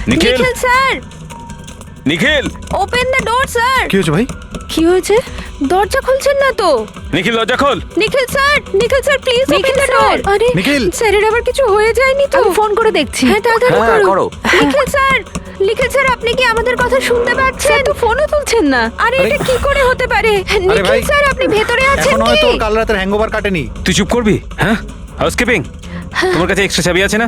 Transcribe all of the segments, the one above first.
Nikhil Nikhil sir, Nikhil open the door sir. কি হয়েছে ভাই? কি হয়েছে? দরজা খুলছেন না তো? নিখিল দরজা খোল। Nikhil sir please open the door. আরে নিখিল! স্যারের আবার কিছু হয়ে যায়নি তো? আমি ফোন করে দেখছি। হ্যাঁ তাড়াতাড়ি করো। নিখিল স্যার আপনি কি আমাদের কথা শুনতে পাচ্ছেন? তো ফোনও তুলছেন না। আরে এটা কি করে হতে পারে? নিখিল ভাই, স্যার আপনি ভেতরে আছেন এখন কি? হয়তো ওর কাল রাতের হ্যাংওভার কাটেনি। তুই চুপ করবি? হ্যাঁ, হাউসকিপিং, তোমার কাছে এক্সট্রা চাবি আছে না?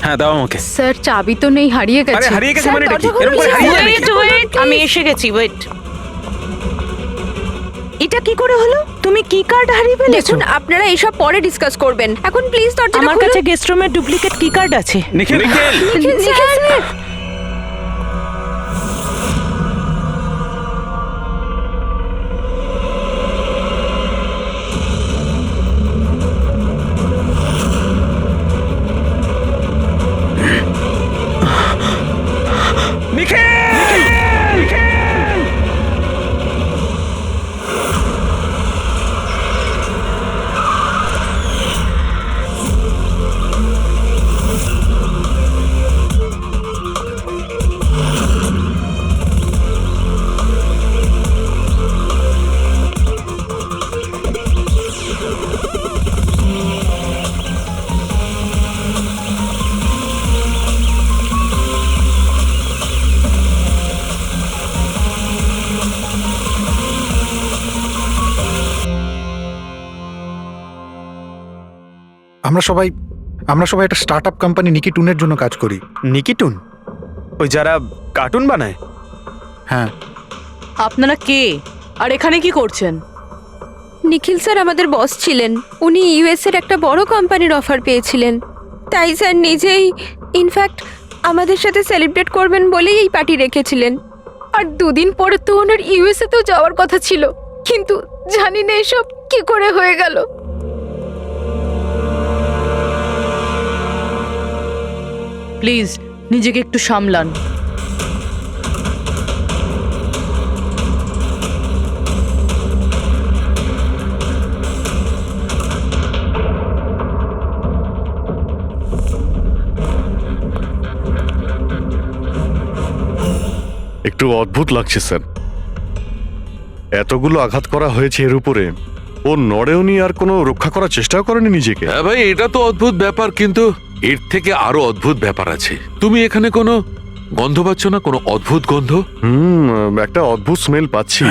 হ্যাঁ দাও আমাকে। স্যার চাবি তো নেই, হারিয়ে গেছে। আরে হারিয়ে গেছে স্যার, মানে এটা কি? দরজা খুলুন, এরকম করে স্যার। হারিয়ে যাবে নাকি? ওয়েট, আমি এসে গেছি। ওয়েট, এটা কি করে হলো? তুমি কি কার্ড হারিয়ে ফেলেছো? দেখুন আপনারা এইসব পরে ডিসকাস করবেন। এখন প্লিজ দরজাটা আমার খুলুন। কাছে গেস্ট রুমের ডুপ্লিকেট কি কার্ড আছে। নিখিল নিখিল নিখিল স্যার আমরা সবাই একটা স্টার্টআপ কোম্পানি নিকি টুনের জন্য কাজ করি। নিকিটুন, ওই যারা কার্টুন বানায়? হ্যাঁ, আপনারা কে আর এখানে কি করছেন? নিখিল স্যার আমাদের বস ছিলেন। উনি ইউএস এর একটা বড় কোম্পানির অফার পেয়েছিলেন, তাই স্যার নিজেই ইনফ্যাক্ট আমাদের সাথে সেলিব্রেট করবেন বলেই এই পার্টি রেখেছিলেন। আর দুদিন পরে তো ওনার ইউএসএ তেও যাওয়ার কথা ছিল, কিন্তু জানি না এসব কি করে হয়ে গেল। প্লিজ নিজেকে একটু সামলান। একটু অদ্ভুত লাগছে স্যার, এতগুলো আঘাত করা হয়েছে এর উপরে ও নড়েওনি, আর কোনো রক্ষা করার চেষ্টাও করেনি নিজেকে। হ্যাঁ ভাই, এটা তো অদ্ভুত ব্যাপার, কিন্তু এর থেকে আরো অদ্ভুত ব্যাপার আছে। তুমি এখানে কোনো গন্ধ পাচ্ছ না? কোনো অদ্ভুত গন্ধ? একটা অদ্ভুত স্মেল পাচ্ছি।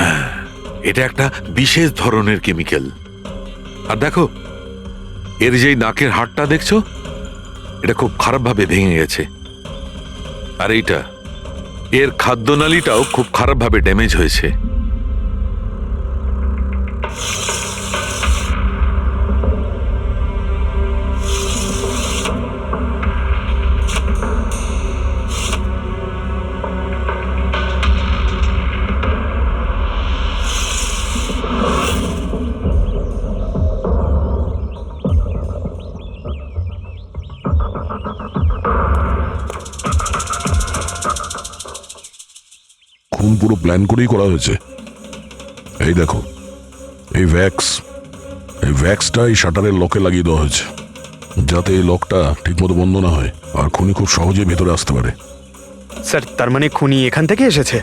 এটা একটা বিশেষ ধরনের কেমিক্যাল। আর দেখো, এর যেই নাকের হাড়টা দেখছো, এটা খুব খারাপভাবে ভেঙে গেছে। আর এইটা, এর খাদ্যনালীটাও খুব খারাপভাবে ড্যামেজ হয়েছে। খুন পুরো প্ল্যান করেই করা হয়েছে। এই দেখো, এই ভ্যাক্সটা এই শাটারের লকে লাগিয়ে দেওয়া হয়েছে, যাতে এই লকটা ঠিকমতো বন্ধ না হয় আর খুনি খুব সহজে ভেতরে আসতে পারে। স্যার, তার মানে খুনি এখান থেকে এসেছে?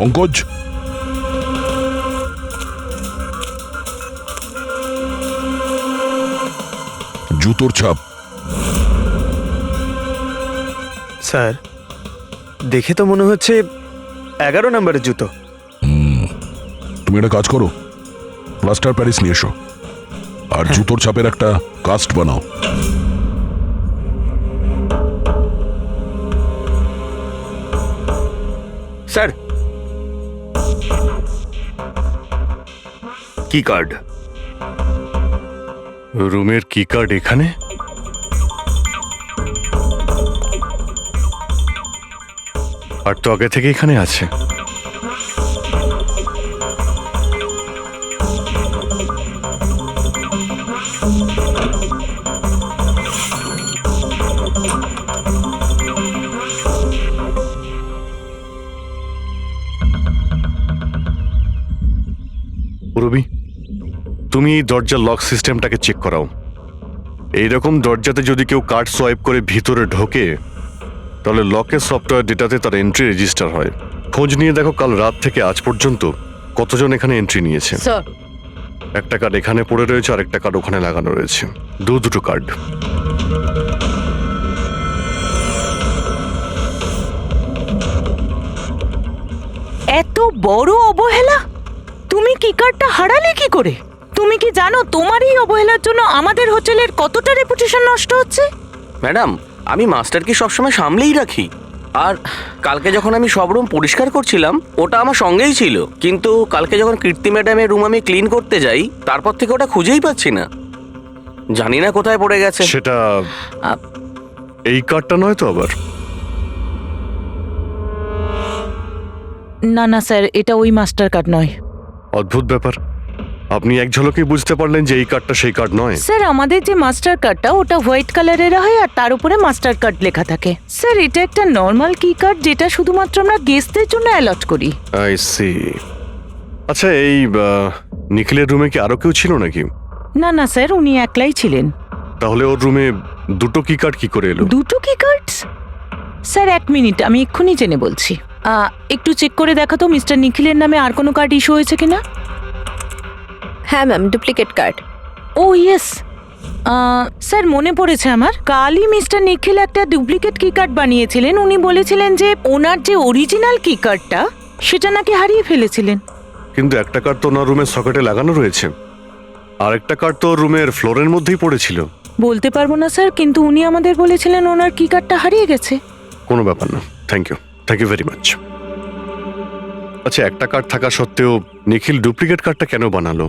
পঙ্কজ, জুতোর ছাপ। স্যার, দেখে তো মনে হচ্ছে 11 নম্বরের জুতো। তুমি একটা কাজ করো, প্লাস্টার প্যারিস নিয়ে এসো আর জুতোর ছাপের একটা কাস্ট বানাও। স্যার, কি কার্ড? রুমের কি কার্ড এখানে? আর তো আগে থেকে এখানে আছে। তুমি এই দরজার লক সিস্টেমটাকে চেক করাও। এইরকম দরজাতে যদি কেউ কার্ড সোয়াইপ করে ভিতরে ঢোকে তাহলে লকের সফটওয়্যার ডেটাতে তার এন্ট্রি রেজিস্টার হয়। খোঁজ নিয়ে দেখো কাল রাত থেকে আজ পর্যন্ত কতজন এখানে এন্ট্রি নিয়েছে। স্যার একটা কার্ড এখানে পড়ে রয়েছে আর একটা কার্ড ওখানে লাগানো রয়েছে, দুটো কার্ড। এত বড় অবহেলা! তুমি কি কার্ডটা হারালে কি করে? তুমি কি জানো তোমার এই অবহেলার জন্য আমাদের হোটেলের কতটা রেপুটেশন নষ্ট হচ্ছে? ম্যাডাম, আমি মাস্টারকে সবসময় সামলেই রাখি। আর কালকে যখন আমি সব রুম পরিষ্কার করছিলাম ওটা আমার সঙ্গেই ছিল, কিন্তু কালকে যখন কীর্তি ম্যাডামের রুম আমি ক্লিন করতে যাই তারপর থেকে ওটা খুঁজেই পাচ্ছি না, জানি না কোথায় পড়ে গেছে। সেটা এই কার্ডটা নয় তো আবার? না না স্যার, এটা ওই মাস্টার কার্ড নয়। অদ্ভুত ব্যাপার, আপনি এক ঝলকেই বুঝতে পারলেন যে এই কার্ডটা সেই কার্ড নয়। স্যার আমাদের যে মাস্টার কার্ডটা ওটা হোয়াইট কালারের হয় আর তার উপরে মাস্টার কার্ড লেখা থাকে। স্যার এটা একটা নর্মাল কি কার্ড যেটা শুধুমাত্র আমরা গেস্টদের জন্য অ্যালট করি। I see. আচ্ছা, এই নিখিলের রুমে কি আরো কেউ ছিল নাকি? না না স্যার, উনি একলাই ছিলেন। তাহলে ওর রুমে দুটো কি কার্ড কি করে এলো? দুটো কি কার্ডস? স্যার 1 মিনিট, আমি এক্ষুনি জেনে বলছি। একটু চেক করে দেখা তো মিস্টার নিখিলের নামে আর কোনো কার্ড ইস্যু হয়েছে কিনা। হ্যাঁ ম্যাম, ডুপ্লিকেট কার্ড। ও ইয়েস, স্যার মনে পড়েছে আমার, কালই মিস্টার নিখিল একটা ডুপ্লিকেট কি কার্ড বানিয়েছিলেন। উনি বলেছিলেন যে ওনার যে অরিজিনাল কি কার্ডটা সেটা নাকি হারিয়ে ফেলেছিলেন। কিন্তু একটা কার্ড তো ওনার রুমের সকেটে লাগানো রয়েছে, আর একটা কার্ড তো রুমের ফ্লোরের মধ্যেই পড়েছিল। বলতে পারবো না স্যার, কিন্তু উনি আমাদের বলেছিলেন ওনার কি কার্ডটা হারিয়ে গেছে। কোনো ব্যাপার না, থ্যাংক ইউ ভেরি মাচ। আচ্ছা, একটা কার্ড থাকা সত্ত্বেও নিখিল ডুপ্লিকেট কার্ডটা কেন বানালো?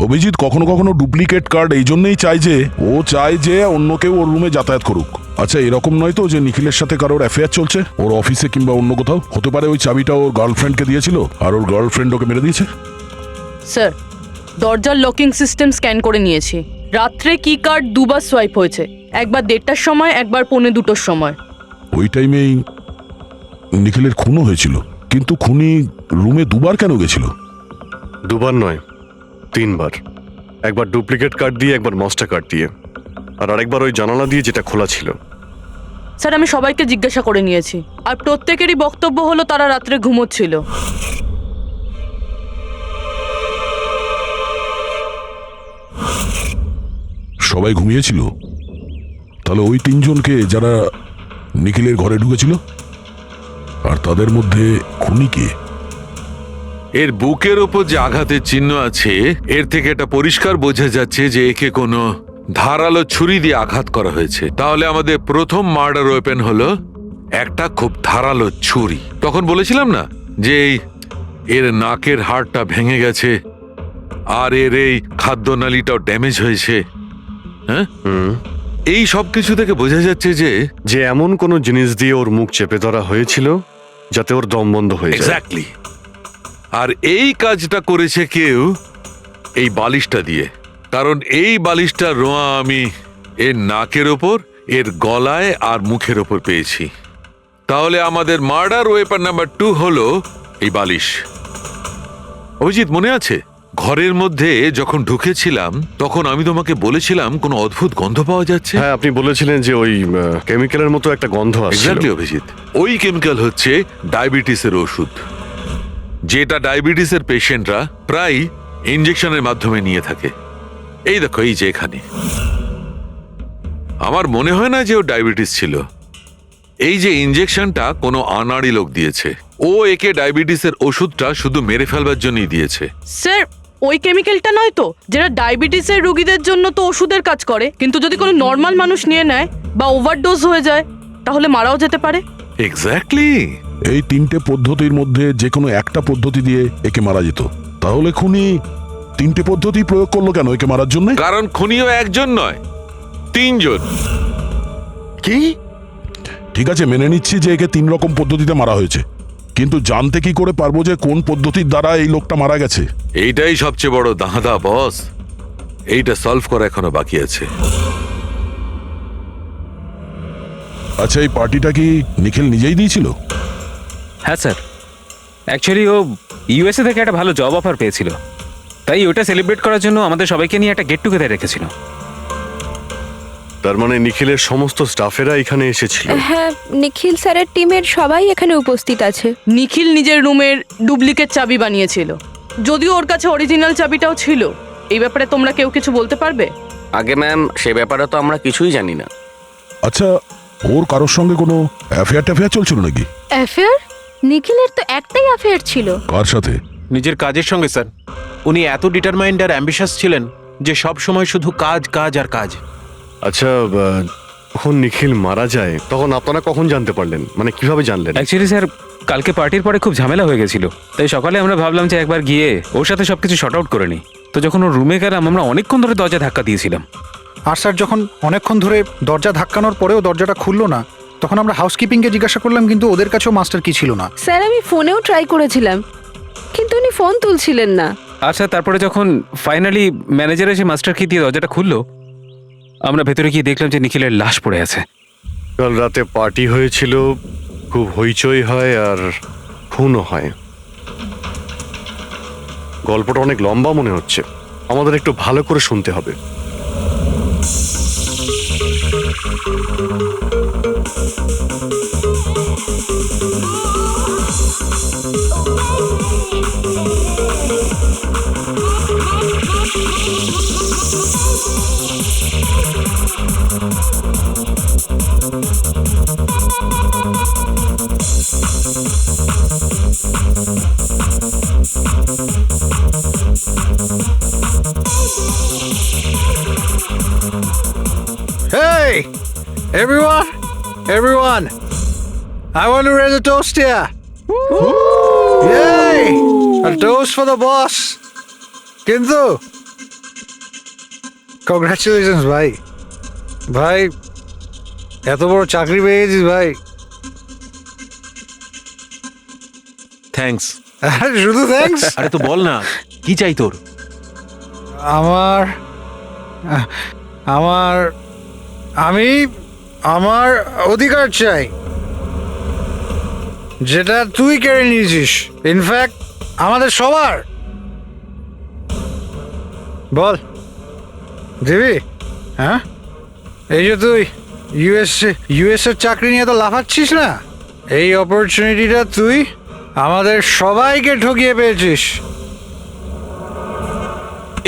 অভিজিৎ কখনো কখনো ডুপ্লিকেট কার্ড এই জন্যই চায় যে ও চায় যে অন্য কেউ ওর রুমে যাতায়াত করুক। আচ্ছা, এরকম নয় তো যে নিখিলের সাথে কারোর অ্যাফেয়ার চলছে ওর অফিসে কিংবা অন্য কোথাও? হতে পারে ওই চাবিটা ওর গার্লফ্রেন্ডকে দিয়েছিল আর ওর গার্লফ্রেন্ড ওকে মেরে দিয়েছে। স্যার দরজার লকিং সিস্টেম স্ক্যান করে নিয়েছি। রাত্রে কি কার্ড দুবার সোয়াইপ হয়েছে, একবার 1:30টার সময়, একবার 1:45টার সময়। ওই টাইমেই নিখিলের খুনও হয়েছিল, কিন্তু খুনি রুমে দুবার কেন গেছিল? দুবার নয়, 3 বার। একবার ডুপ্লিকেট কার্ড দিয়ে, একবার মাস্টার কার্ড দিয়ে, আর আরেকবার ওই জানালা দিয়ে যেটা খোলা ছিল। স্যার আমি সবাইকে জিজ্ঞাসা করে নিয়েছি, আর প্রত্যেকেরই বক্তব্য হলো তারা রাত্রে ঘুমোচ্ছিল। সবাই ঘুমিয়েছিল? তাহলে ওই 3 জনকে যারা নিখিলের ঘরে ঢুকেছিল, আর তাদের মধ্যে খুনি কে? এর বুকের ওপর যে আঘাতের চিহ্ন আছে এর থেকে এটা পরিষ্কার বোঝা যাচ্ছে যে একে কোনো ধারালো ছুরি দিয়ে আঘাত করা হয়েছে। তাহলে আমাদের প্রথম মার্ডার ওয়েপেন হলো একটা খুব ধারালো ছুরি। তখন বলেছিলাম না যে এর নাকের হাড়টা ভেঙে গেছে আর এর এই খাদ্যনালীটাও ড্যামেজ হয়েছে। হ্যাঁ, এই সব কিছু থেকে বোঝা যাচ্ছে যে এমন কোনো জিনিস দিয়ে ওর মুখ চেপে ধরা হয়েছিল যাতে ওর দম বন্ধ হয়ে যায়। এক্স্যাক্টলি। আর এই কাজটা করেছে কেউ এই বালিশটা দিয়ে, কারণ এই বালিশটা রোয়া আমি এর নাকের ওপর, এর গলায় আর মুখের ওপর পেয়েছি। তাহলে আমাদের মার্ডার ওয়েপন নাম্বার 2 হলো এই বালিশ। অভিজিৎ মনে আছে ঘরের মধ্যে যখন ঢুকেছিলাম তখন আমি তোমাকে বলেছিলাম কোনো অদ্ভুত গন্ধ পাওয়া যাচ্ছে? হ্যাঁ, আপনি বলেছিলেন যে ওই কেমিক্যালের মতো একটা গন্ধ আসছিল। এক্স্যাক্টলি অভিজিৎ, ওই কেমিক্যাল হচ্ছে ডায়াবেটিসের ওষুধ, যেটা ডায়াবেটিসের পেশেন্টরা প্রায় ইনজেকশনের মাধ্যমে নিয়ে থাকে। এই দেখো, এই যে এখানে। আমার মনে হয় না যে ও ডায়াবেটিস ছিল। এই যে ইনজেকশনটা কোনো আনাড়ি লোক দিয়েছে, ও একে ডায়াবেটিসের ওষুধটা শুধু মেরে ফেলবার জন্যই দিয়েছে। স্যার ওই কেমিক্যালটা নয় তো যেটা ডায়াবেটিসের রোগীদের জন্য তো ওষুধের কাজ করে, কিন্তু যদি কোনো নর্মাল মানুষ নিয়ে নেয় বা ওভারডোজ হয়ে যায় তাহলে মারাও যেতে পারে। এক্স্যাক্টলি। এই 3টে পদ্ধতির মধ্যে যে কোনো একটা পদ্ধতি দিয়ে একে মারা যেত। তাহলে খুনি 3টে পদ্ধতি প্রয়োগ করলো কেন একে মারার জন্য? কারণ খুনিও একজন নয়, 3 জন। কি? ঠিক আছে, মেনে নিচ্ছি যে একে 3 রকম পদ্ধতিতে মারা হয়েছে, কিন্তু জানতে কি করে পারবো যে কোন পদ্ধতির দ্বারা এই লোকটা মারা গেছে? এইটাই সবচেয়ে বড় দাঁদা বস, এইটা সলভ করা এখনো বাকি আছে। আচ্ছা, এই পার্টিটা কি নিখিল নিজেই দিয়েছিল? হ্যাঁ স্যার, অ্যাকচুয়ালি ও ইউএসএ থেকে একটা ভালো জব অফার পেয়েছিল, তাই ওটা সেলিব্রেট করার জন্য আমাদের সবাইকে নিয়ে একটা গেট টুগেদার রেখেছিল। তার মানে নিখিলের সমস্ত স্টাফেরা এখানে এসেছিল। হ্যাঁ, নিখিল স্যারের টিমের সবাই এখানে উপস্থিত আছে। নিখিল নিজের রুমের ডুপ্লিকেট চাবি বানিয়েছিল, যদিও ওর কাছে অরিজিনাল চাবিটাও ছিল। এই ব্যাপারে তোমরা কেউ কিছু বলতে পারবে? আগে ম্যাম, সে ব্যাপারে তো আমরা কিছুই জানি না। আচ্ছা, ওর কারোর সঙ্গে কোনো অ্যাফেয়ার চলছিল নাকি? অ্যাফেয়ার? নিখিলের তো একটাই অ্যাফেয়ার ছিল। কার সাথে? নিজের কাজের সঙ্গে স্যার। উনি এত ডিটারমাইন্ড আর অ্যাম্বিশাস ছিলেন যে সব সময় শুধু কাজ কাজ আর কাজ। আচ্ছা, যখন নিখিল মারা যায় তখন আপনারা কখন জানতে পারলেন, মানে কিভাবে জানলেন? অ্যাকচুয়ালি স্যার, কালকে পার্টির পরে খুব ঝামেলা হয়ে গেছিল, তাই সকালে আমরা ভাবলাম যে একবার গিয়ে ওর সাথে সবকিছু শর্ট আউট করে নিই। তো যখন ওর রুমে গেলাম, আমরা অনেকক্ষণ ধরে দরজা ধাক্কা দিয়েছিলাম। আর স্যার যখন অনেকক্ষণ ধরে দরজা ধাক্কানোর পরেও দরজাটা খুললো না, তখন আমরা হাউসকিপিংকে জিজ্ঞাসা করলাম, কিন্তু ওদের কাছেও মাস্টার কি ছিল না। স্যার, আমি ফোনেও ট্রাই করেছিলাম, কিন্তু উনি ফোন তুলছিলেন না। আচ্ছা, তারপরে যখন ফাইনালি ম্যানেজার এসে মাস্টার কি দিয়ে দরজাটা খুললো, আমরা ভেতরে গিয়ে দেখলাম যে নিখিলের লাশ পড়ে আছে। কাল রাতে পার্টি হয়েছিল, খুব হইচই হয় আর খুনও হয়। গল্পটা অনেক লম্বা মনে হচ্ছে, আমাদের একটু ভালো করে শুনতে হবে। Hey, everyone, I want to raise a toast here. Yay! A toast for the boss. কিন্তু কংগ্রাচুলেশনস ভাই, ভাই এত বড় চাকরি পেয়ে গেছিস ভাই। থ্যাঙ্কস। শুধু থ্যাঙ্কস? আরে তো বল না, কি চাই তোর? আমার আমার আমি আমার অধিকার চাই, যেটা তুই কেড়ে নিয়েছিস, ইনফ্যাক্ট আমাদের সবার। বল দিবি? হ্যাঁ, এই যে তুই ইউএস এর চাকরি নিয়ে তো লাফাচ্ছিস না, এই অপরচুনিটিটা তুই আমাদের সবাইকে ঠকিয়ে পেয়েছিস।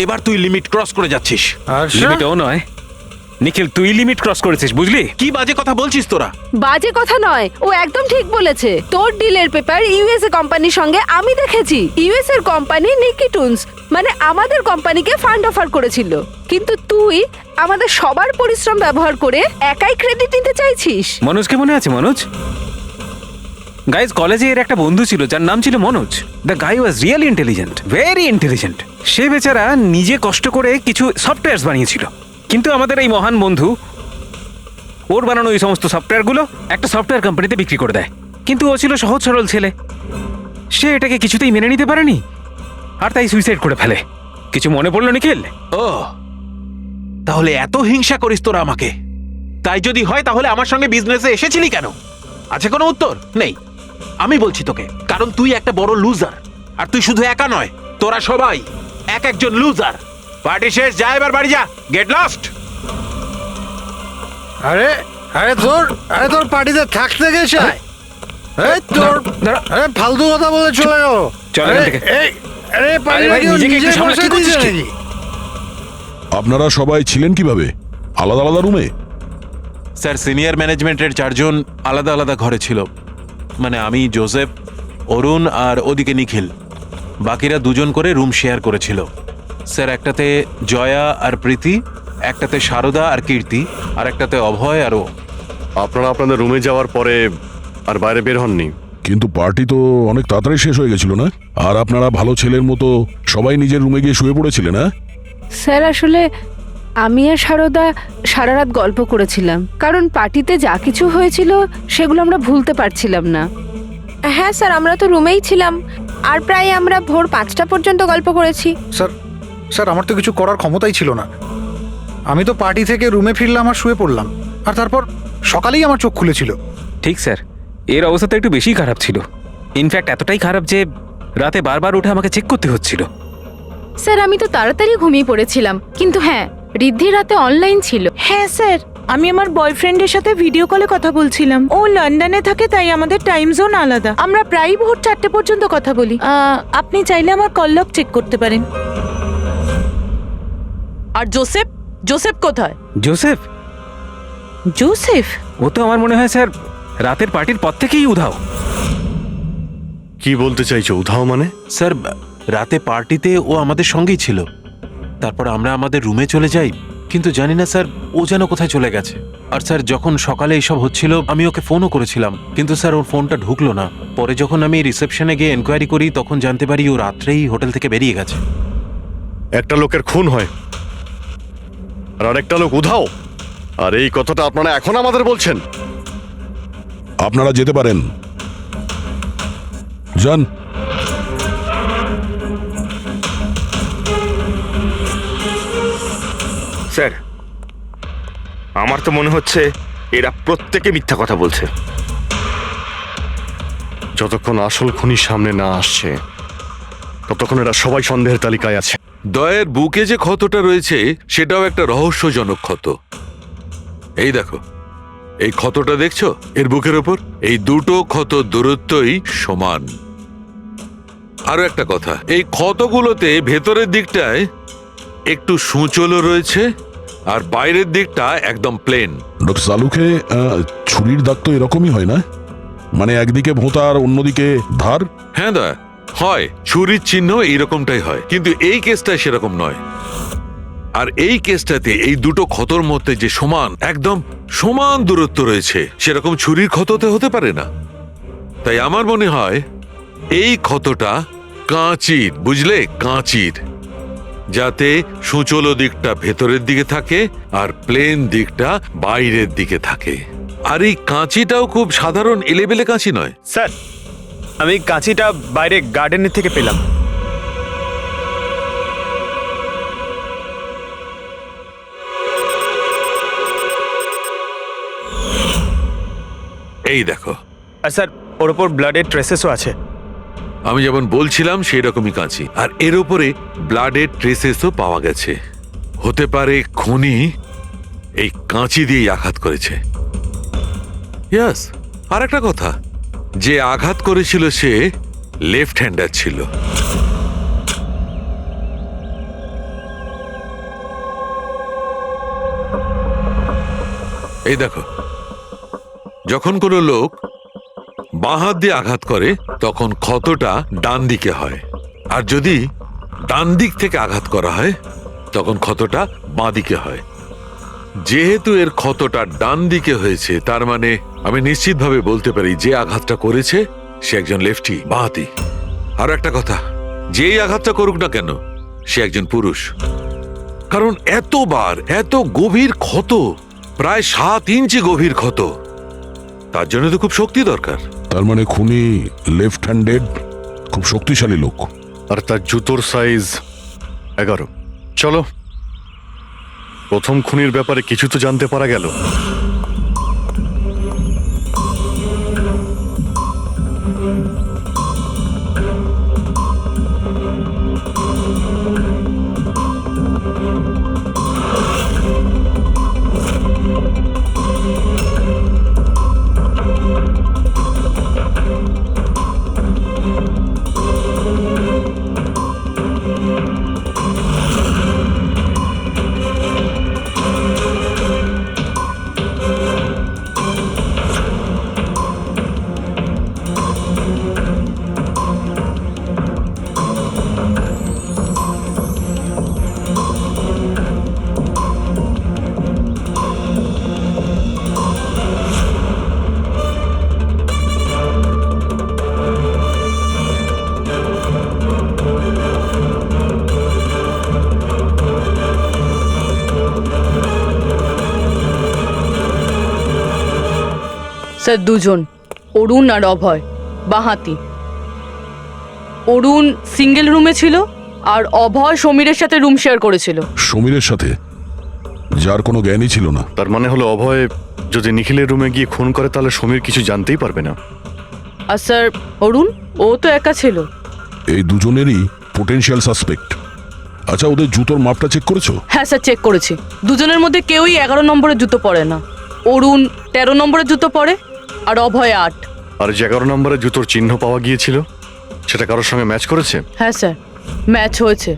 এবার তুই লিমিট ক্রস করে যাচ্ছিস। আচ্ছা, লিমিটও নয় নিখিল, তুই লিমিট ক্রস করেছিস, বুঝলি? কি বাজে কথা বলছিস তোরা? বাজে কথা নয়, ও একদম ঠিক বলেছে। তোর ডিলের পেপার ইউএসএ কোম্পানির সঙ্গে আমি দেখেছি। ইউএস এর কোম্পানি নিকিটুনস মানে আমাদের কোম্পানিকে ফান্ড অফার করেছিল, কিন্তু তুই আমাদের সবার পরিশ্রম ব্যবহার করে একাই ক্রেডিট নিতে চাইছিস। মনোজকে মনে আছে? মনোজ গাইজ, কলেজে এর একটা বন্ধু ছিল যার নাম ছিল Manoj. The guy was really intelligent, very intelligent. সে বেচারা নিজে কষ্ট করে কিছু সফটওয়্যারস বানিয়েছিল, কিন্তু আমাদের এই মহান বন্ধু ওর বানানো এই সমস্ত সফটওয়্যারগুলো একটা সফটওয়্যার কোম্পানিতে বিক্রি করে দেয়। কিন্তু ও ছিল সহজ সরল ছেলে, সে এটাকে কিছুতেই মেনে নিতে পারেনি আর তাই সুইসাইড করে ফেলে। কিছু মনে পড়লো নিখিল? ও, তাহলে এত হিংসা করিস তোরা আমাকে? তাই যদি হয় তাহলে আমার সঙ্গে বিজনেসে এসেছিলি কেন? আছে কোনো উত্তর নেই? আমি বলছি তোকে, কারণ তুই একটা বড় লুজার। আর তুই শুধু একা নয়, তোরা সবাই এক একজন লুজার। পার্টি শেষ, যা এবার বাড়ি যা, গেট লস্ট। আরে আরে তোর পার্টিতে থাকতে গেছে, এই তোর আরে ফালতু কথা বলে চলে গেল। চল এখান থেকে। আরে পার্টি ভাই, নিজেকে একটু সামলে, কি করছিস কি? আপনারা সবাই ছিলেন কিভাবে আলাদা আলাদা রুমে? স্যার, সিনিয়র ম্যানেজমেন্টের 4 জন আলাদা আলাদা ঘরে ছিল। মানে আমি, জোসেফ, অরুণ আর ওদিকে নিখিল। বাকিরা 2 জন করে রুম শেয়ার করেছিল। স্যার, একটাতে জয়া আর প্রীতি, একটাতে শারদা আর কীর্তি, আর একটাতে অভয় আর ও। আপনারা আপনাদের রুমে যাওয়ার পরে আর বাইরে বের হননি? কিন্তু পার্টি তো অনেক তাড়াতাড়ি শেষ হয়ে গেছিল না? আর আপনারা ভালো ছেলের মতো সবাই নিজের রুমে গিয়ে শুয়ে পড়েছিলেন? না স্যার, আসলে আমি আর সারদা সারা রাত গল্প করেছিলাম, কারণ পার্টিতে যা কিছু হয়েছিল সেগুলো আমরা ভুলতে পারছিলাম না। হ্যাঁ স্যার, আমরা তো রুমেই ছিলাম আর প্রায় আমরা ভোর 5টা পর্যন্ত গল্প করেছি। স্যার আমার তো কিছু করার ক্ষমতাই ছিল না। আমি তো পার্টি থেকে রুমে ফিরলাম আর শুয়ে পড়লাম, আর তারপর সকালেই আমার চোখ খুলেছিল। ঠিক স্যার, এর অবস্থা তো একটু বেশি খারাপ ছিল। ইনফ্যাক্ট এতটাই খারাপ যে রাতে বারবার উঠে আমাকে চেক করতে হচ্ছিল। স্যার আমি তো তাড়াতাড়ি ঘুমিয়ে পড়েছিলাম, কিন্তু হ্যাঁ ঋদ্ধি রাতে অনলাইন ছিল। হ্যাঁ স্যার, আমি আমার বয়ফ্রেন্ডের সাথে ভিডিও কলে কথা বলছিলাম। ও লন্ডনে থাকে, তাই আমাদের টাইম জোন আলাদা। আমরা প্রায় ভোর 4টে পর্যন্ত কথা বলি। আপনি চাইলে আমার কল লগ চেক করতে পারেন। আর জোসেফ, জোসেফ কোথায়? জোসেফ? জোসেফ? ও তো আমার মনে হয় স্যার রাতের পার্টির পর থেকেই উধাও। কি বলতে চাইছো উধাও মানে? স্যার রাতে পার্টিতে ও আমাদের সঙ্গেই ছিল, তারপর আমরা আমাদের রুমে চলে যাই, কিন্তু জানি না স্যার ও যেন কোথায় চলে গেছে। আর স্যার যখন সকালে এইসব হচ্ছিল আমি ওকে ফোনও করেছিলাম, কিন্তু স্যার ওর ফোনটা ঢুকলো না। পরে যখন আমি রিসেপশনে গিয়ে এনকোয়ারি করি তখন জানতে পারি ও রাত্রেই হোটেল থেকে বেরিয়ে গেছে। একটা লোকের খুন হয় আর আরেকটা লোক উধাও, আর এই কথাটা আপনারা এখন আমাদের বলছেন? আপনারা যেতে পারেন, যান। স্যার, আমার তো মনে হচ্ছে এরা প্রত্যেকে মিথ্যা কথা বলছে। যতক্ষণ আসল খুনি সামনে না আসছে ততক্ষণ এরা সবাই সন্দেহের তালিকায় আছে। দয়ের বুকে যে ক্ষতটা রয়েছে সেটাও একটা রহস্যজনক ক্ষত। এই দেখো, এই ক্ষতটা দেখছো এর বুকের ওপর? এই দুটো ক্ষত দূরত্বই সমান। আরো একটা কথা, এই ক্ষতগুলোতে ভেতরের দিকটায় একটু সূচলও রয়েছে আর বাইরের দিকটা একদম প্লেন। ডক্টর সালুকে ছুরির দাগ তো এরকমই হয় না? মানে একদিকে ভোঁতা আর অন্যদিকে ধার? হ্যাঁ দয়া, হয় ছুরির চিহ্ন এইরকমটাই হয়, কিন্তু এই কেসটা সেরকম নয়। আর এই কেসটাতে এই দুটো ক্ষতর মধ্যে যে সমান, একদম সমান দূরত্ব রয়েছে, সেরকম ছুরির ক্ষততে হতে পারে না। তাই আমার মনে হয় এই ক্ষতটা কাঁচির, বুঝলে, কাঁচির, যাতে সূচল দিকটা ভেতরের দিকে থাকে আর প্লেন দিকটা বাইরের দিকে থাকে। আর এই কাঁচিটাও খুব সাধারণ এলেবেলে কাঁচি নয়। স্যার, আমি কাঁচিটা বাইরে গার্ডেনের থেকে পেলাম। এই দেখো। আর স্যার, ওর ওপর ব্লাডের ট্রেসেসও আছে। আমি যেমন বলছিলাম সেই রকমই কাঁচি, আর এর উপরে ব্লাডের ট্রেসেসও পাওয়া গেছে। হতে পারে খুনি এই কাঁচি দিয়েই আঘাত করেছে। ইয়াস, আর একটা কথা, যে আঘাত করেছিল সে লেফট হ্যান্ডার ছিল। এই দেখো, যখন কোনো লোক বাঁ হাত দিয়ে আঘাত করে তখন ক্ষতটা ডান দিকে হয়, আর যদি ডান দিক থেকে আঘাত করা হয় তখন ক্ষতটা বাঁ দিকে হয়। যেহেতু এর ক্ষতটা ডান দিকে হয়েছে, তার মানে আমি নিশ্চিতভাবে বলতে পারি যে আঘাতটা করেছে সে একজন লেফটি, বাঁহাতি। আর একটা কথা, যেই আঘাতটা করুক না কেন সে একজন পুরুষ, কারণ এতবার এত গভীর ক্ষত, প্রায় 7 ইঞ্চি গভীর ক্ষত, তার জন্য তো খুব শক্তি দরকার। তার মানে খুনি লেফট হ্যান্ডেড, খুব শক্তিশালী লোক। আর তার জুতোর সাইজ 11। চলো, প্রথম খুনির ব্যাপারে কিছু তো জানতে পারা গেল। স্যার দুজন, অরুণ আর অভয়, বাঁহাতি। অরুণ সিঙ্গেল রুমে ছিল আর অভয় সমীরের সাথে রুম শেয়ার করেছিল। সমীরের সাথে, যার কোনো জ্ঞানই ছিল না। তার মানে হলো অভয় যদি নিখিলের রুমে গিয়ে খুন করে তাহলে সমীর কিছু জানতেই পারবে না। আর স্যার অরুণ, ও তো একা ছিল। এই দুজনেরই পোটেনশিয়াল সাসপেক্ট। আচ্ছা, ওদের জুতোর মাপটা চেক করেছো? হ্যাঁ স্যার, চেক করেছি। দুজনের মধ্যে কেউই 11 নম্বরের জুতো পরে না। অরুণ 13 নম্বরের জুতো পরে আর অভয় 8। আর যে 11 নম্বরের জুতোর চিহ্ন পাওয়া গিয়েছিল সেটা কারোর সঙ্গে ম্যাচ করেছে? হ্যাঁ স্যার, ম্যাচ হয়েছে।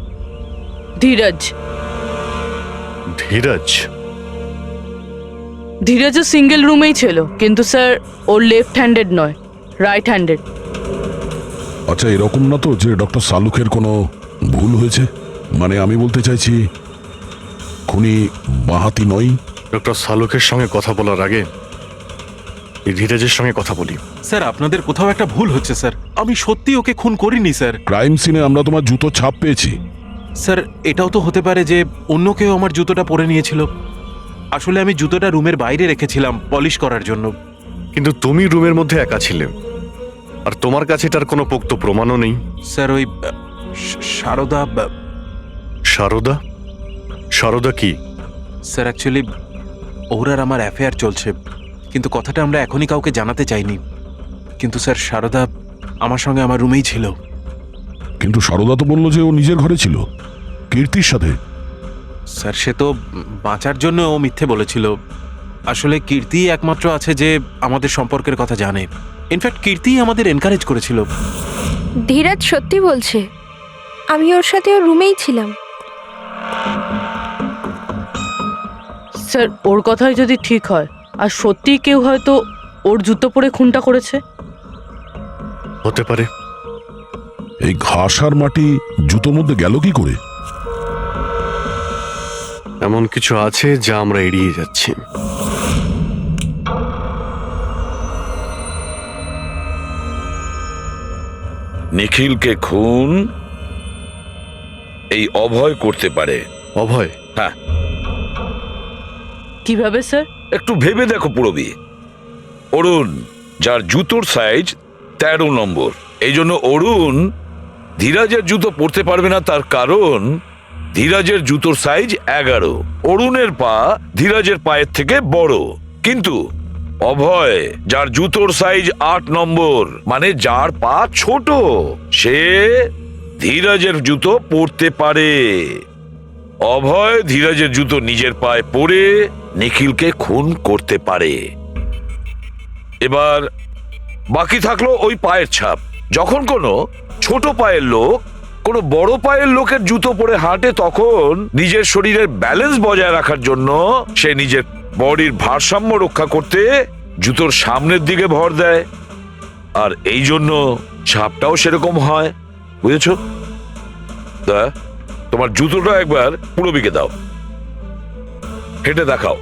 ধীরজ। ধীরজ? ধীরজও সিঙ্গেল রুমেই ছিল, কিন্তু স্যার ওর লেফট হ্যান্ডেড নয়, রাইট হ্যান্ডেড। আচ্ছা, এরকম না তো যে ডক্টর সালুকের কোনো ভুল হয়েছে? মানে আমি বলতে চাইছি খুনি বাঁহাতি নয়। ডক্টর সালুকের সঙ্গে কথা বলার আগে এই ধীরজের সঙ্গে কথা বলি। স্যার, আপনাদের কোথাও একটা ভুল হচ্ছে স্যার। আমি সত্যি ওকে খুন করিনি স্যার। ক্রাইম সিনে আমরা তোমার জুতো ছাপ পেয়েছি। স্যার, এটাও তো হতে পারে যে অন্য কেউ আমার জুতোটা পরে নিয়েছিল। আসলে আমি জুতোটা রুমের বাইরে রেখেছিলাম পলিশ করার জন্য। কিন্তু তুমি রুমের মধ্যে একা ছিলে, আর তোমার কাছে এটার কোনো পোক্ত প্রমাণও নেই। স্যার, ওই সারদা। সারদা? সারদা কি? স্যার, অ্যাকচুয়ালি ওর আর আমার অ্যাফেয়ার চলছে, কিন্তু কথাটা আমরা এখনই কাউকে জানাতে চাইনি। কিন্তু স্যার, সারদা আমার সঙ্গে আমার রুমেই ছিল। কিন্তু সারদা তো বললো যে ও নিজের ঘরে ছিল কীর্তির সাথে। স্যার, সে তো বাঁচার জন্য ও মিথ্যে বলেছিল। আসলে কীর্তি একমাত্র আছে যে আমাদের সম্পর্কের কথা জানে। ইনফ্যাক্ট কীর্তি আমাদের এনকারেজ করেছিল। ধীরাজ সত্যি বলছে, আমি ওর সাথে ওর রুমেই ছিলাম। স্যার, ওর কথাই যদি ঠিক হয় আর সত্যিই কেউ হয়তো ওর জুতো পরে খুনটা করেছে। হতে পারে। এই ঘাস আর মাটি জুতোর মধ্যে গেল কি করে? এমন কিছু আছে যা আমরা এড়িয়ে যাচ্ছি। নিখিলকে খুন এই অভয় করতে পারে। অভয়? হ্যাঁ। কিভাবে স্যার? একটু ভেবে দেখো পুরবি। অরুণ, যার জুতোর সাইজ 13 নম্বর, এই জন্য অরুণ ধীরাজের জুতো পরতে পারবে না। তার কারণ ধীরাজের জুতোর সাইজ 11। অরুণের পা ধীরাজের পায়ের থেকে বড়। কিন্তু অভয়, যার জুতোর সাইজ 8 নম্বর, মানে যার পা ছোট, সে ধীরাজের জুতো পরতে পারে। অভয় ধীরাজের জুতো নিজের পায়ে পরে নিখিলকে খুন করতে পারে। এবার বাকি থাকলো ওই পায়ের ছাপ। যখন কোনো ছোট পায়ের লোক কোনো বড় পায়ের লোকের জুতো পরে হাঁটে, তখন নিজের শরীরের ব্যালেন্স বজায় রাখার জন্য সে নিজের বডির ভারসাম্য রক্ষা করতে জুতোর সামনের দিকে ভর দেয়। আর এই জন্য ছাপটাও সেরকম হয়। বুঝেছো? তোমার জুতোটা একবার পুরবিকে দাও, হেঁটে দেখাও।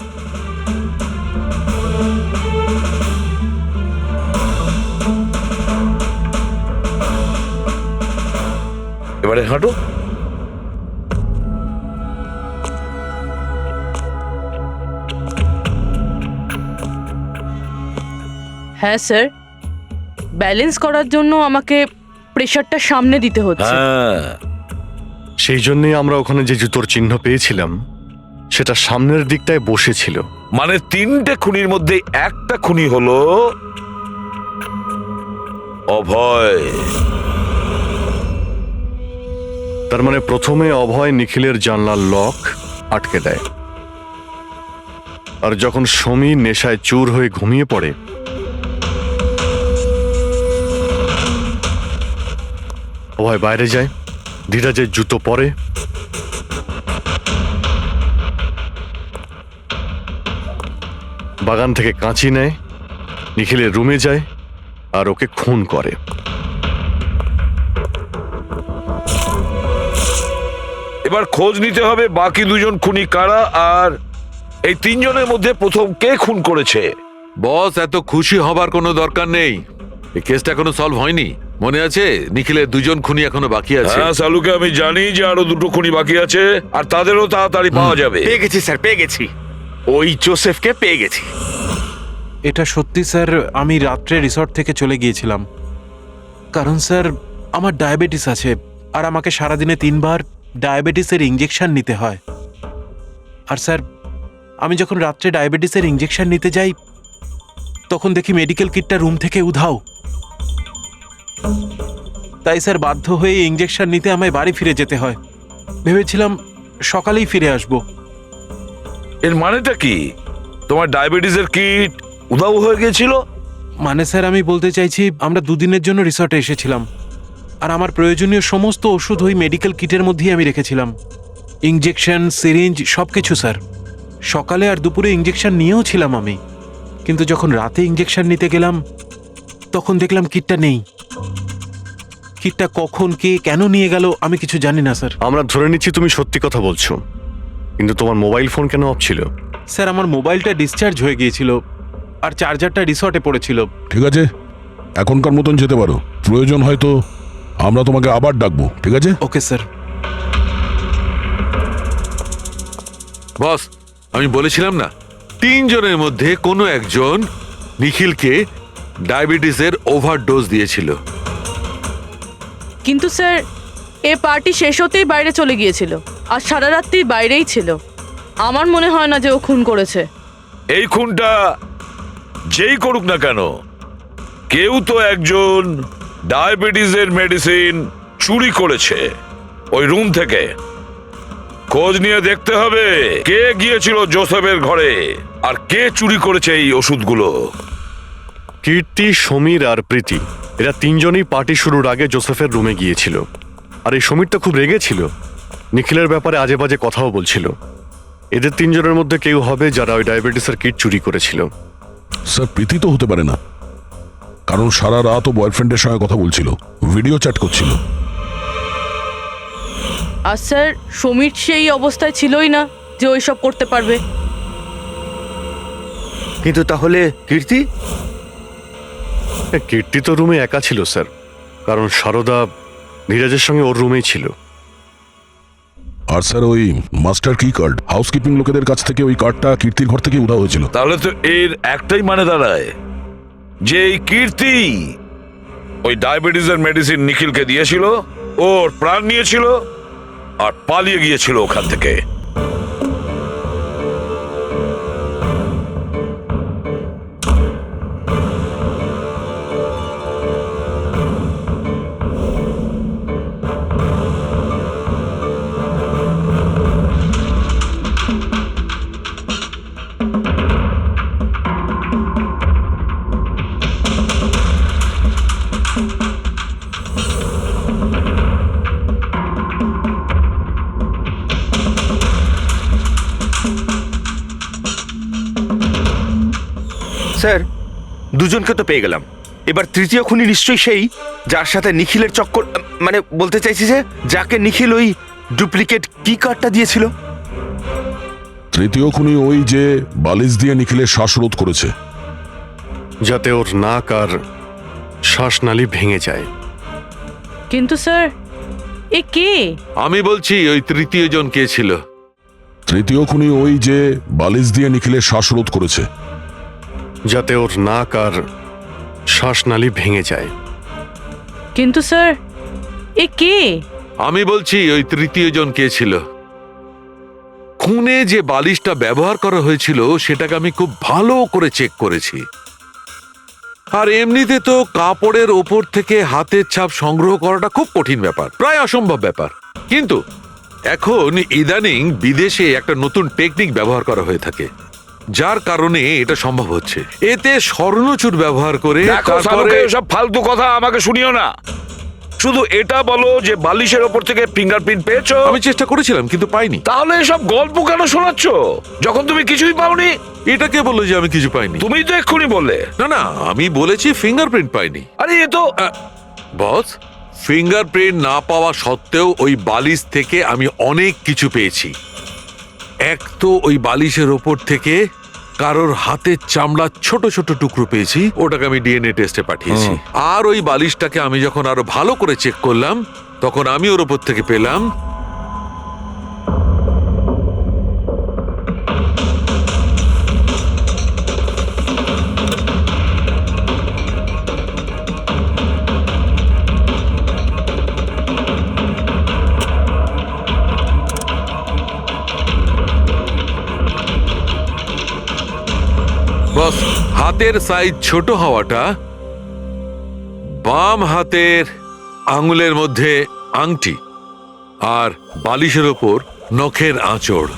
এবারে হাঁটো। হ্যাঁ স্যার, ব্যালেন্স করার জন্য আমাকে প্রেশারটা সামনে দিতে হচ্ছে। হ্যাঁ, সেই জন্যই আমরা ওখানে যে জুতোর চিহ্ন পেয়েছিলাম সেটা সামনের দিকটায় বসেছিল। মানে 3টে খুনির মধ্যে একটা খুনি হলো অভয়। তার মানে প্রথমে অভয় নিখিলের জানলার লক আটকে দেয়, আর যখন সমী নেশায় চুর হয়ে ঘুমিয়ে পড়ে, অভয় বাইরে যায়, ধীরাজের জুতো পরে, বাগান থেকে কাঁচি নেয়, নিখিলের রুমে যায় আর ওকে খুন করে। এবার খোঁজ নিতে হবে বাকি 2 জন খুনি কারা, আর এই 3 জনের মধ্যে প্রথম কে খুন করেছে। বস, এত খুশি হবার কোনো দরকার নেই। এই কেসটা এখনো সলভ হয়নি। মনে আছে নিখিলের 2 জন খুনি এখনো বাকি আছে। হ্যাঁ সালুকে আমি জানি যে আরো 2টো খুনি বাকি আছে, আর তাদেরও তাড়াতাড়ি পাওয়া যাবে। পেয়ে গেছি স্যার, পেয়ে গেছি। ওই জোসেফকে পেয়ে গেছি। এটা সত্যি স্যার, আমি রাত্রে রিসর্ট থেকে চলে গিয়েছিলাম। কারণ স্যার, আমার ডায়াবেটিস আছে, আর আমাকে সারাদিনে 3 বার ডায়াবেটিসের ইঞ্জেকশন নিতে হয়। আর স্যার, আমি যখন রাত্রে ডায়াবেটিসের ইঞ্জেকশন নিতে যাই, তখন দেখি মেডিকেল কিটটা রুম থেকে উধাও। তাই স্যার, বাধ্য হয়ে ইঞ্জেকশন নিতে আমায় বাড়ি ফিরে যেতে হয়। ভেবেছিলাম সকালেই ফিরে আসব। এর মানেটা কি? তোমার ডায়াবেটিসের কিট উধাও হয়ে গিয়েছিল? মানে স্যার, আমি বলতে চাইছি আমরা দুদিনের জন্য রিসর্টে এসেছিলাম, আর আমার প্রয়োজনীয় সমস্ত ওষুধ ওই মেডিকেল কিটের মধ্যেই আমি রেখেছিলাম। ইঞ্জেকশন, সিরিঞ্জ, সব কিছু স্যার। সকালে আর দুপুরে ইঞ্জেকশন নিয়েও ছিলাম আমি, কিন্তু যখন রাতে ইঞ্জেকশন নিতে গেলাম তখন দেখলাম কিটটা নেই। কিটটা কখন কে কেন নিয়ে গেল আমি কিছু জানি না স্যার। আমরা ধরে নিচ্ছি তুমি সত্যি কথা বলছো, কিন্তু তোমার মোবাইল ফোন কেন অফ ছিল? স্যার, আমার মোবাইলটা ডিসচার্জ হয়ে গিয়েছিল আর চার্জারটা রিসর্টে পড়েছিল। ঠিক আছে, এখনকার মতন যেতে পারো। প্রয়োজন হয়তো আমরা তোমাকে আবার ডাকবো, ঠিক আছে? Okay sir. বস, আমি বলেছিলাম না, 3 জনের মধ্যে কোনো একজন নিখিলকে ডায়াবেটিসের ওভারডোজ দিয়েছিল। কিন্তু স্যার, এ পার্টি শেষ হতেই বাইরে চলে গিয়েছিল আর সারা রাত্রি বাইরেই ছিল। আমার মনে হয় না যে ও খুন করেছে। এই খুনটা যেই করুক না কেন, কেউ তো একজন ডায়াবেটিসের মেডিসিন চুরি করেছে ওই রুম থেকে। খোঁজ নিয়ে দেখতে হবে কে গিয়েছিল জোসেফের ঘরে আর কে চুরি করেছে এই ওষুধগুলো। কীর্তি, সমীর আর প্রীতি এরা 3 জনই পার্টি শুরুর আগে জোসেফের রুমে গিয়েছিল। আর এই সমীরটা খুব রেগেছিল, নিখিলের ব্যাপারে আজে বাজে কথাও বলছিল। এদের 3 জনের মধ্যে কেউ হবে যারা ওই ডায়াবেটিসের কিট চুরি করেছিল। স্যার, প্রীতি তো হতে পারে না, কারণ সারা রাত ও বয়ফ্রেন্ডের সঙ্গে কথা বলছিল, ভিডিও চ্যাট করছিল। আর স্যার, সমীর সেই অবস্থায় ছিলই না যে ওইসব করতে পারবে। কিন্তু তাহলে কীর্তি? কীর্তি তো রুমে একা ছিল স্যার, কারণ সারদা ধীরাজের সঙ্গে ওর রুমেই ছিল। আর স্যার, ওই মাস্টার কি কার্ড হাউসকিপিং লোকেদের কাছ থেকে ওই কার্ডটা কীর্তির ঘর থেকে উধাও হয়েছিল। তাহলে তো এর একটাই মানে দাঁড়ায় যে এই কীর্তি ওই ডায়াবেটিসের মেডিসিন নিখিলকে দিয়েছিল, ওর প্রাণ নিয়েছিল আর পালিয়ে গিয়েছিল ওখান থেকে। স্যার, দুজনকে তো পেয়ে গেলাম। এবার তৃতীয় খুনি নিশ্চয়ই সেই যার সাথে নিখিলের চক্কর, মানে বলতে চাইছি যে যাকে নিখিল ওই ডুপ্লিকেট কি কার্ডটা দিয়েছিল। তৃতীয় খুনি ওই যে বালিশ দিয়ে নিখিলের শ্বাসরোধ করেছে, যাতে ওর নাক আর শ্বাসনালী ভেঙে যায়। কিন্তু স্যার, এ কে? আমি বলছি ওই তৃতীয় জন কে ছিল। তৃতীয় খুনি ওই যে বালিশ দিয়ে নিখিলের শ্বাসরোধ করেছে, যাতে ওর নাক আর শ্বাসনালী ভেঙে যায়। কিন্তু স্যার, এ কে? আমি বলছি ওই তৃতীয় জন কে ছিল। খুনে যে বালিশটা ব্যবহার করা হয়েছিল সেটাকে আমি খুব ভালো করে চেক করেছি। আর এমনিতে তো কাপড়ের ওপর থেকে হাতের ছাপ সংগ্রহ করাটা খুব কঠিন ব্যাপার, প্রায় অসম্ভব ব্যাপার। কিন্তু এখন ইদানিং বিদেশে একটা নতুন টেকনিক ব্যবহার করা হয়ে থাকে, যার কারণে এটা সম্ভব হচ্ছে। এতে স্বর্ণচুর ব্যবহার করে সব ফালতু কথা আমাকে শুনিও না, শুধু এটা বলো যে বালিশের ওপর থেকে ফিঙ্গারপ্রিন্ট পেয়েছো। আমি চেষ্টা করেছিলাম কিন্তু পাইনি। তাহলে এসব গল্প কেন শোনাচ্ছ যখন তুমি কিছুই পাওনি? এটা কে বললো যে আমি কিছু পাইনি? তুমি তো এক্ষুনি বললে। না না, আমি বলেছি ফিঙ্গারপ্রিন্ট পাইনি। আরে এ তো বস, ফিঙ্গারপ্রিন্ট না পাওয়া সত্ত্বেও ওই বালিশ থেকে আমি অনেক কিছু পেয়েছি। এক তো ওই বালিশের ওপর থেকে কারোর হাতের চামড়া ছোট ছোট টুকরো পেয়েছি, ওটাকে আমি ডিএনএ টেস্টে পাঠিয়েছি। আর ওই বালিশটাকে আমি যখন আরো ভালো করে চেক করলাম তখন আমি ওর ওপর থেকে পেলাম বস, হাতের সাইজ ছোট হওয়াটা বাম হাতের আঙুলের মধ্যে আংটি আর বালিশের ওপর নখের আঁচড়,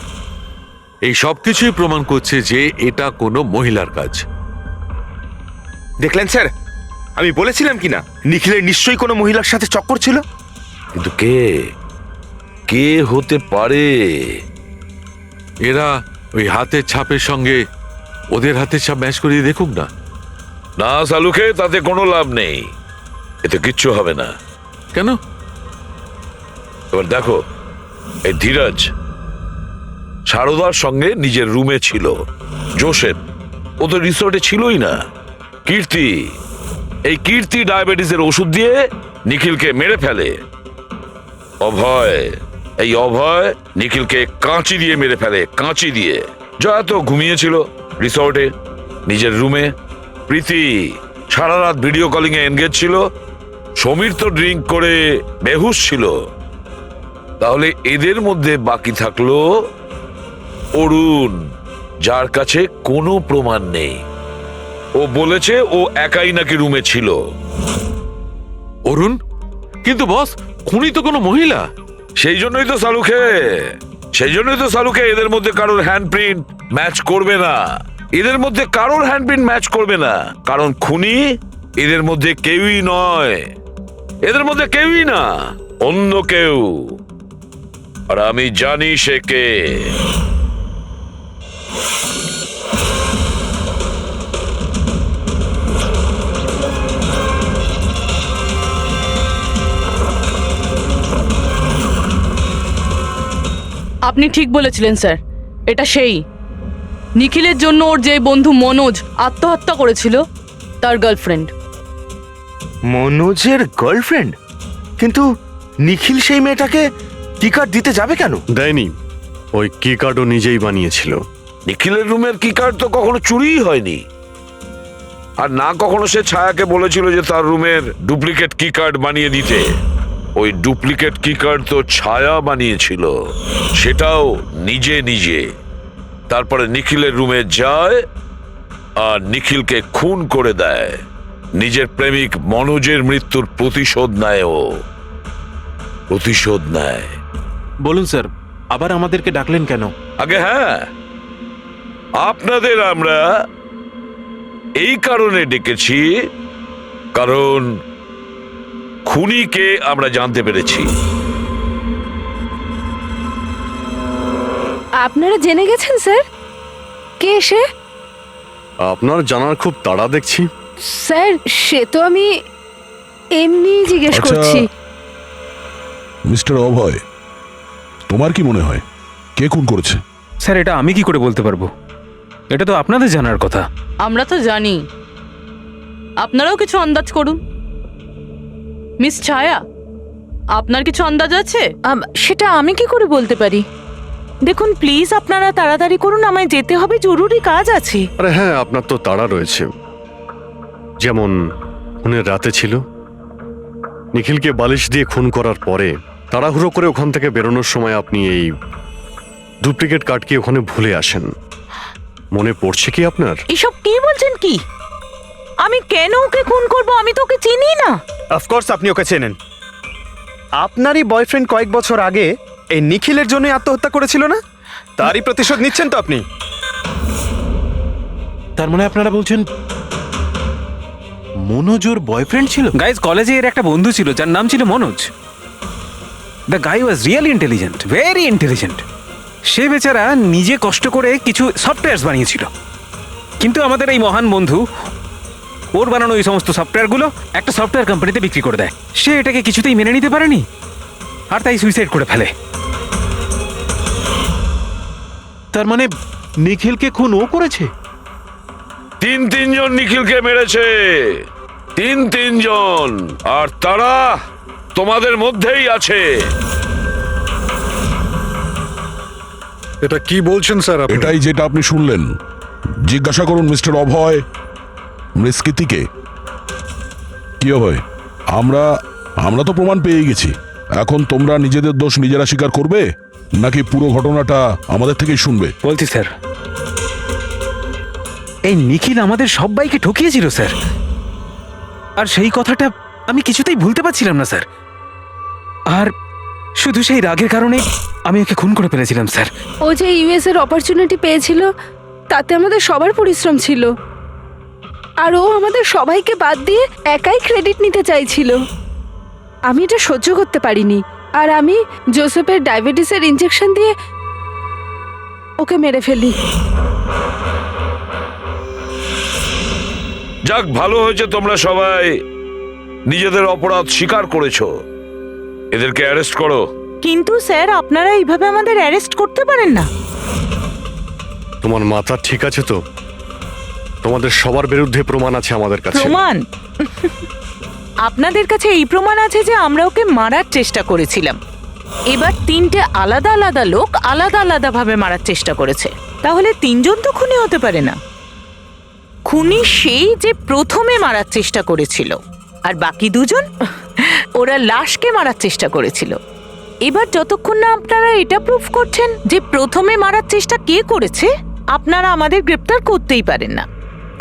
এই সব কিছুই প্রমাণ করছে যে এটা কোনো মহিলার কাজ। দেখলেন স্যার, আমি বলেছিলাম কি না নিখিলের নিশ্চয়ই কোনো মহিলার সাথে চক্কর ছিল। কিন্তু কে কে হতে পারে? এরা ওই হাতের ছাপের সঙ্গে ওদের হাতের ছাপ ম্যাচ করিয়ে দেখুক না। না সালুকে, তাতে কোনো লাভ নেই, এতে কিচ্ছু হবে না। কেন? এবার দেখো, এই ধীরাজ সারদার সঙ্গে নিজের রুমে ছিল। জোসেফ, ও তো রিসোর্টে ছিলই না। কীর্তি, এই কীর্তি ডায়াবেটিসের ওষুধ দিয়ে নিখিলকে মেরে ফেলে। অভয়, এই অভয় নিখিলকে কাঁচি দিয়ে মেরে ফেলে, কাঁচি দিয়ে। জয়া তো ঘুমিয়েছিল রিসর্টে নিজের রুমে। প্রীতি সারা রাত ভিডিও কলিং এ এনগেজ ছিল। সমীর তো ড্রিঙ্ক করে বেহুশ ছিল। তাহলে এদের মধ্যে বাকি থাকলো অরুণ, যার কাছে কোনো প্রমাণ নেই। ও বলেছে ও একাই নাকি রুমে ছিল। অরুণ? কিন্তু বস, খুনি তো কোনো মহিলা। সেই জন্যই তো সালুকে এদের মধ্যে কারোর হ্যান্ডপ্রিন্ট ম্যাচ করবে না। এদের মধ্যে কারোর হ্যান্ডপ্রিন্ট ম্যাচ করবে না, কারণ খুনি এদের মধ্যে কেউই নয়। এদের মধ্যে কেউই না, অন্য কেউ। আর আমি জানি সে কে। আপনি ঠিক বলেছিলেন স্যার, এটা সেই নিখিলের জন্য ওর যে বন্ধু মনোজ আত্মহত্যা করেছিল তার গার্লফ্রেন্ড। মনোজের গার্লফ্রেন্ড? কিন্তু নিখিল সেই মেয়েটাকে কি কার্ড দিতে যাবে কেন? দেয়নি, ওই কি কার্ডও নিজেই বানিয়েছিল। নিখিলের রুমের কি কার্ড তো কখনো চুরিই হয়নি। আর না কখনো সে ছায়াকে বলেছিল যে তার রুমের ডুপ্লিকেট কি কার্ড বানিয়ে দিতে। ওই ডুপ্লিকেট কি কার্ড তো ছায়া বানিয়েছিল, সেটাও নিজে নিজে। তারপরে নিখিলের রুমে যায় আর নিখিলকে খুন করে দেয়। নিজের প্রেমিক মনোজের মৃত্যুর প্রতিশোধ নেয় ও, প্রতিশোধ নেয়। বলুন স্যার, আবার আমাদেরকে ডাকলেন কেন? আগে হ্যাঁ, আপনাদের আমরা এই কারণে ডেকেছি, কারণ খুনিকে আমরা জানতে পেরেছি। আপনারা জেনে গেছেন স্যার কে সে? আপনার জানার খুব তাড়া দেখছি। স্যার সে তো আমি এমনি জিজ্ঞেস আচ্ছা। করছি। মিস্টার অভয়, তোমার কি মনে হয় কে খুন করেছে? স্যার, এটা আমি কি করে বলতে পারবো? এটা তো আপনাদের জানার কথা। আমরা তো জানি, আপনারাও কিছু আন্দাজ করুন। মিস ছায়া, আপনার কিছু আন্দাজ আছে? সেটা আমি কি করে বলতে পারি? দেখুন প্লিজ আপনারা তাড়াতাড়ি করুন, আমায় যেতে হবে, জরুরি কাজ আছে। আরে হ্যাঁ, আপনার তো তাড়া রয়েছে। যেমন খুনের রাতে ছিল, নিখিলকে বালিশ দিয়ে খুন করার পরে তাড়াহুড়ো করে ওখান থেকে বেরোনোর সময় আপনি এই ডুপ্লিকেট কার্ডকে ওখানে ভুলে আসেন। মনে পড়ছে কি আপনার? এসব কি বলছেন কি? আমি কেন ওকে খুন করব? আমি তো ওকে চিনি না। অফকোর্স আপনি ওকে চেনেন। আপনারই বয়ফ্রেন্ড কয়েক বছর আগে এই নিখিলের জন্যই আত্মহত্যা করেছিল না? তারই প্রতিশোধ নিচ্ছেন তো আপনি? তার মানে আপনারা বলছেন মনোজ ওর বয়ফ্রেন্ড ছিল? গাইজ, কলেজে এর একটা বন্ধু ছিল যার নাম ছিল Manoj. The guy was really intelligent, very intelligent. সে বেচারা নিজে কষ্ট করে কিছু সফটওয়্যার বানিয়েছিল। কিন্তু আমাদের এই মহান বন্ধু ওর বানানো এই সমস্ত সফটওয়্যারগুলো একটা সফটওয়্যার কোম্পানিতে বিক্রি করে দেয়। সে এটাকে কিছুতেই মেনে নিতে পারেনি, আর তাই সুইসাইড করে ফেলে। তার মানে নিখিলকে খুন ও করেছে? তিনজন নিখিলকে মেরেছে, তিনজন, আর তারা তোমাদের মধ্যেই আছে। এটা কি বলছেন স্যার আপনি? এটাই যেটা আপনি শুনলেন। জিজ্ঞাসা করুন মিস্টার অভয় মৃস্কৃতিকে। কি অভয়, আমরা তো প্রমাণ পেয়ে গেছি। এখন তোমরা নিজেদের দোষ নিজেরা স্বীকার করবে নাকি পুরো ঘটনাটা আমাদের থেকেই শুনবে? বলছি স্যার, এই নিখিল আমাদের সবাইকে ঠকিয়েছিল স্যার। আর সেই কথাটা আমি কিছুতেই ভুলতে পারছিলাম না স্যার। আর শুধু সেই রাগের কারণে আমি ওকে খুন করে ফেলেছিলাম স্যার। ও যে ইউএস এর অপরচুনিটি পেয়েছিল তাতে আমাদের সবার পরিশ্রম ছিল, আর ও আমাদের সবাইকে বাদ দিয়ে একাই ক্রেডিট নিতে চাইছিল। আমি এটা সহ্য করতে পারিনি, আর আমি জোসেফের ডায়াবেটিসের ইনজেকশন দিয়ে ওকে মেরে ফেলি। যাক, ভালো হয়েছে তোমরা সবাই নিজেদের অপরাধ স্বীকার করেছো। এদেরকে অ্যারেস্ট করো। কিন্তু স্যার আপনারা এইভাবে আমাদের অ্যারেস্ট করতে পারেন না। তোমার মাথা ঠিক আছে তো? তোমাদের সবার বিরুদ্ধে প্রমাণ আছে আমাদের কাছে। প্রমাণ? আপনাদের কাছে এই প্রমাণ আছে যে আমরা ওকে মারার চেষ্টা করেছিলাম। এবার তিনটে আলাদা আলাদা লোক আলাদা আলাদা ভাবে মারার চেষ্টা করেছে, তাহলে তিনজন তো খুনি হতে পারে না। খুনি সেই যে প্রথমে মারার চেষ্টা করেছিল, আর বাকি দুজন ওরা লাশকে মারার চেষ্টা করেছিল। এবার যতক্ষণ না আপনারা এটা প্রুফ করছেন যে প্রথমে মারার চেষ্টা কে করেছে, আপনারা আমাদের গ্রেফতার করতেই পারেন না।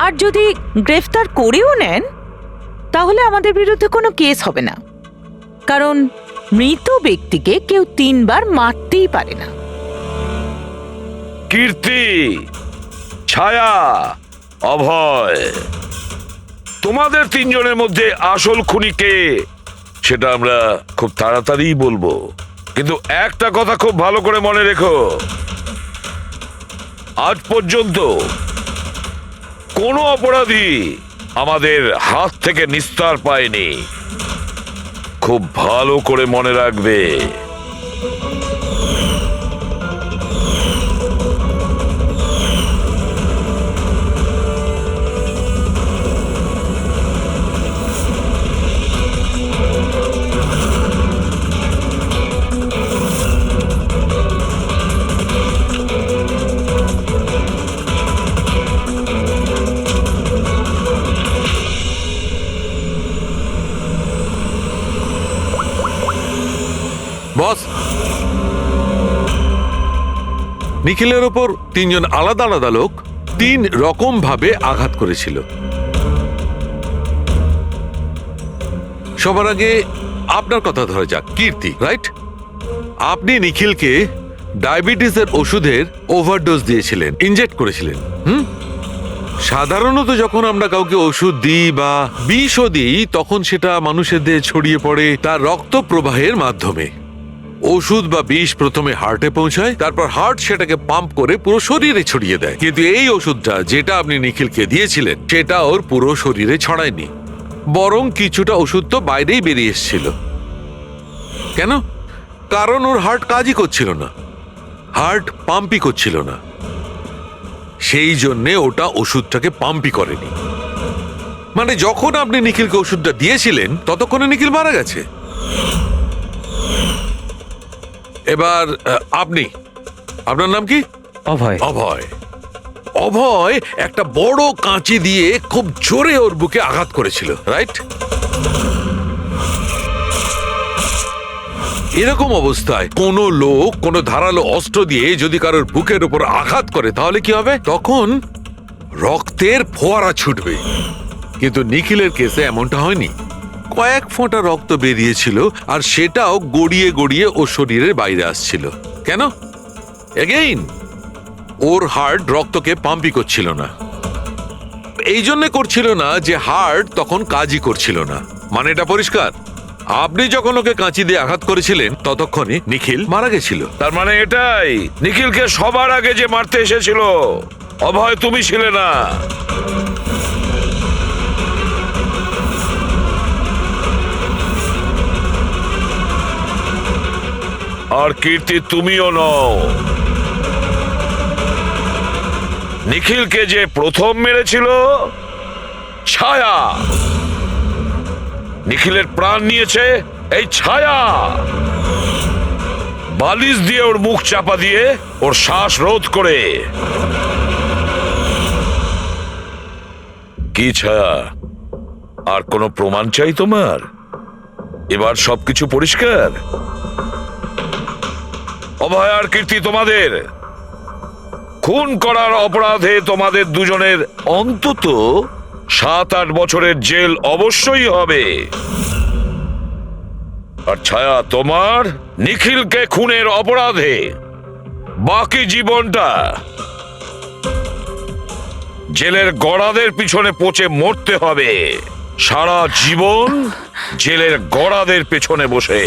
আর যদি গ্রেফতার করেও নেন তাহলে আমাদের বিরুদ্ধে কোনো কেস হবে না, কারণ মৃত ব্যক্তিকে কেউ 3 বার মারতেই পারে না। কীর্তি, ছায়া, অভয়, তোমাদের তিনজনের মধ্যে আসল খুনি কে সেটা আমরা খুব তাড়াতাড়ি বলবো, কিন্তু একটা কথা খুব ভালো করে মনে রেখো, আজ পর্যন্ত কোনো অপরাধী আমাদের হাত থেকে নিস্তার পায়নি। খুব ভালো করে মনে রাখবে। বস, নিখিলের ওপর তিনজন আলাদা আলাদা লোক 3 রকম ভাবে আঘাত করেছিল। সবার আগে আপনার কথা ধরা যাক, কীর্তি, রাইট? আপনি নিখিলকে ডায়াবেটিসের ওষুধের ওভারডোজ দিয়েছিলেন, ইনজেক্ট করেছিলেন। সাধারণত যখন আমরা কাউকে ওষুধ দিই বা বিষও দিই, তখন সেটা মানুষের দেহে ছড়িয়ে পড়ে তার রক্ত প্রবাহের মাধ্যমে। ওষুধ বা বিষ প্রথমে হার্টে পৌঁছায়, তারপর হার্ট সেটাকে পাম্প করে পুরো শরীরে ছড়িয়ে দেয়। কিন্তু এই ওষুধটা যেটা আপনি নিখিলকে দিয়েছিলেন সেটা ওর পুরো শরীরে ছড়ায়নি, বরং কিছুটা ওষুধ তো বাইরেই বেরিয়ে এসেছিল। কেন? কারণ ওর হার্ট কাজই করছিল না, হার্ট পাম্পই করছিল না, সেই জন্যে ওটা ওষুধটাকে পাম্পই করেনি। মানে যখন আপনি নিখিলকে ওষুধটা দিয়েছিলেন ততক্ষণে নিখিল মারা গেছে। এবার আপনি, আপনার নাম কি? অভয়। অভয়। অভয় একটা বড় কাঁচি দিয়ে খুব জোরে ওর বুকে আঘাত করেছিল, রাইট? এরকম অবস্থায় কোনো লোক কোনো ধারালো অস্ত্র দিয়ে যদি কারোর বুকের উপর আঘাত করে তাহলে কি হবে? তখন রক্তের ফোয়ারা ছুটবে। কিন্তু নিখিলের কেসে এমনটা হয়নি। কয়েক ফোঁটা রক্ত বেরিয়েছিল, আর সেটাও গড়িয়ে গড়িয়ে ওর শরীরের বাইরে আসছিল। কেন? এগেইন ওর হার্ট রক্তকে পাম্পই করছিল না। এই জন্য করছিল না যে হার্ট তখন কাজই করছিল না। মানে এটা পরিষ্কার, আপনি যখন ওকে কাঁচি দিয়ে আঘাত করেছিলেন ততক্ষণে নিখিল মারা গেছিল। তার মানে এটাই, নিখিলকে সবার আগে যে মারতে এসেছিল অভয় তুমি ছিলে না। আর কীর্তি তুমিও নও। নিখিলকে যে প্রথম মেরেছিল ছায়া, নিখিলের প্রাণ নিয়েছে এই ছায়া। বালিশ দিয়ে ওর মুখ চাপা দিয়ে ওর শ্বাস রোধ করে। কি ছায়া, আর কোনো প্রমাণ চাই তোমার? এবার সবকিছু পরিষ্কার। অভয় আর কীর্তি, তোমাদের খুন করার অপরাধে তোমাদের দুজনের অন্তত 7-8 বছরের জেল অবশ্যই হবে। আর ছায়া, তোমার নিখিলকে খুনের অপরাধে বাকি জীবনটা জেলের গড়াদের পিছনে পচে মরতে হবে। সারা জীবন জেলের গড়াদের পেছনে বসে।